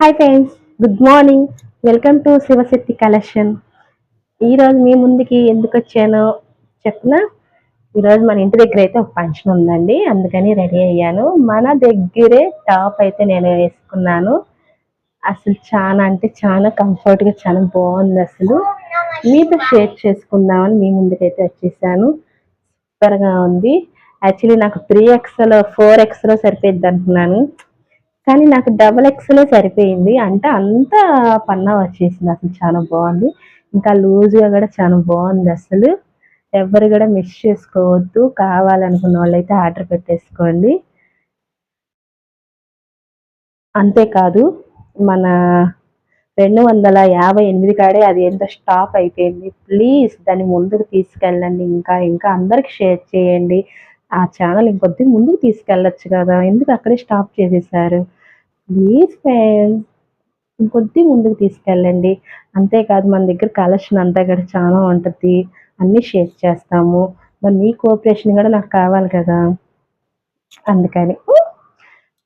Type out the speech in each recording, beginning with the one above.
Hi friends, good morning. Welcome to Shivashakti collection. ఈరోజు మీ ముందుకి ఎందుకు వచ్చానో చెప్పిన. ఈరోజు మన ఇంటి దగ్గర అయితే ఒక ఫంక్షన్ ఉందండి, అందుకని రెడీ అయ్యాను. మన దగ్గరే టాప్ అయితే నేను వేసుకున్నాను. అసలు చాలా అంటే చాలా కంఫర్ట్గా చాలా బాగుంది. అసలు మీతో షేర్ చేసుకుందామని మీ ముందుకైతే వచ్చేసాను. సూపర్గా ఉంది. యాక్చువల్లీ నాకు 3XL 4XL సరిపోద్ది అనుకున్నాను, కానీ నాకు డబల్ ఎక్స్లే సరిపోయింది. అంటే అంత పన్నా వచ్చేసింది. అసలు చాలా బాగుంది. ఇంకా లూజ్గా కూడా చాలా బాగుంది. అసలు ఎవరు కూడా మిస్ చేసుకోవద్దు. కావాలనుకున్న వాళ్ళైతే ఆర్డర్ పెట్టేసుకోండి. అంతేకాదు, మన 258 కాడే అది ఎంత స్టాప్ అయిపోయింది. ప్లీజ్ దాన్ని ముందుకు తీసుకెళ్ళండి. ఇంకా ఇంకా అందరికి షేర్ చేయండి. ఆ ఛానల్ ఇంకొద్ది ముందుకు తీసుకెళ్ళొచ్చు కదా, ఎందుకు అక్కడే స్టాప్ చేసేసారు? ప్లీజ్ ఫ్రెండ్స్, ఇంకొద్ది ముందుకు తీసుకెళ్ళండి. అంతేకాదు, మన దగ్గర కలెక్షన్ అంతా కూడా చాలా ఉంటుంది. అన్నీ షేర్ చేస్తాము. మరి మీ కోఆపరేషన్ కూడా నాకు కావాలి కదా, అందుకని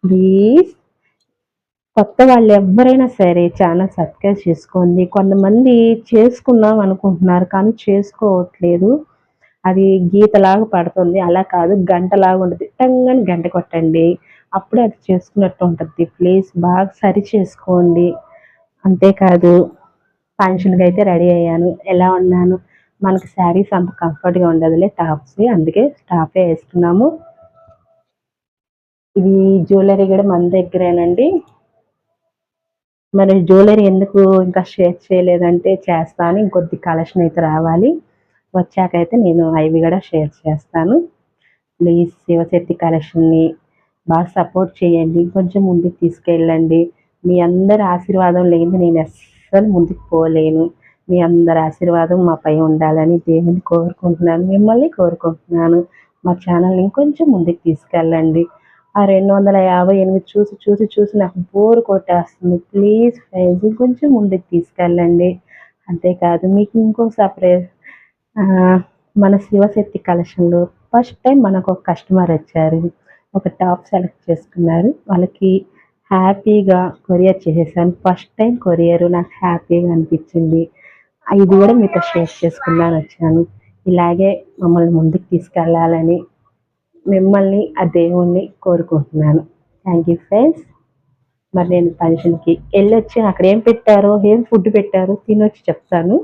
ప్లీజ్ కొత్త వాళ్ళు ఎవరైనా సరే ఛానల్ సబ్స్క్రైబ్ చేసుకోండి. కొంతమంది చేసుకుందాం అనుకుంటున్నారు కానీ చేసుకోవట్లేదు. అది గీతలాగా పడుతుంది. అలా కాదు, గంటలాగా ఉంటుంది. టంగని గంట కొట్టండి, అప్పుడే అది చేసుకున్నట్టు ఉంటుంది. ప్లీజ్ బాగా సరి చేసుకోండి. అంతేకాదు, ఫంక్షన్కి అయితే రెడీ అయ్యాను. ఎలా ఉన్నాను? మనకు శారీస్ అంత కంఫర్ట్గా ఉండదులే, టాప్స్, అందుకే టాపే వేసుకున్నాము. ఇది జ్యువెలరీ కూడా మన దగ్గరేనండి. మరి జ్యువెలరీ ఎందుకు ఇంకా షేర్ చేయలేదంటే, చేస్తాను. ఇంకొద్ది కలెక్షన్ అయితే రావాలి. వచ్చాకైతే నేను అవి కూడా షేర్ చేస్తాను. ప్లీజ్ శివశక్తి కలెక్షన్ని బాగా సపోర్ట్ చేయండి. కొంచెం ముందుకు తీసుకెళ్ళండి. మీ అందరి ఆశీర్వాదం లేనిది నేను అస్సలు ముందుకు పోలేను. మీ అందరి ఆశీర్వాదం మాపై ఉండాలని దేవుని కోరుకుంటున్నాను, మిమ్మల్ని కోరుకుంటున్నాను. మా ఛానల్ని ఇంకొంచెం ముందుకు తీసుకెళ్ళండి. ఆ 258 చూసి చూసి చూసి నాకు బోర్ కొట్టేస్తుంది. ప్లీజ్ ఫ్రెండ్స్, ఇంకొంచెం ముందుకు తీసుకెళ్ళండి. అంతేకాదు, మీకు ఇంకో సపరేట్ మన శివశక్తి కలెక్షన్లో ఫస్ట్ టైం మనకు ఒక కస్టమర్ వచ్చారు. ఒక టాప్ సెలెక్ట్ చేసుకున్నారు. వాళ్ళకి హ్యాపీగా కొరియర్ చేసేసాను. ఫస్ట్ టైం కొరియర్ నాకు హ్యాపీగా అనిపించింది. ఇది కూడా మీతో షేర్ చేసుకుందాని వచ్చాను. ఇలాగే మమ్మల్ని ముందుకు తీసుకెళ్ళాలని మిమ్మల్ని, ఆ దేవుణ్ణి కోరుకుంటున్నాను. Thank you friends. మరి నేను ఫంక్షన్కి వెళ్ళొచ్చి అక్కడ ఏం పెట్టారో, ఏం ఫుడ్ పెట్టారో తినొచ్చి చెప్తాను.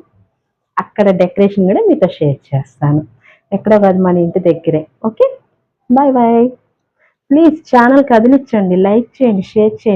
అక్కడ డెకరేషన్ కూడా మీతో షేర్ చేస్తాను. ఎక్కడో కాదు, మన ఇంటి దగ్గరే. Okay, bye bye. Please channel కదిలించండి, లైక్ చేయండి, షేర్ చేయండి.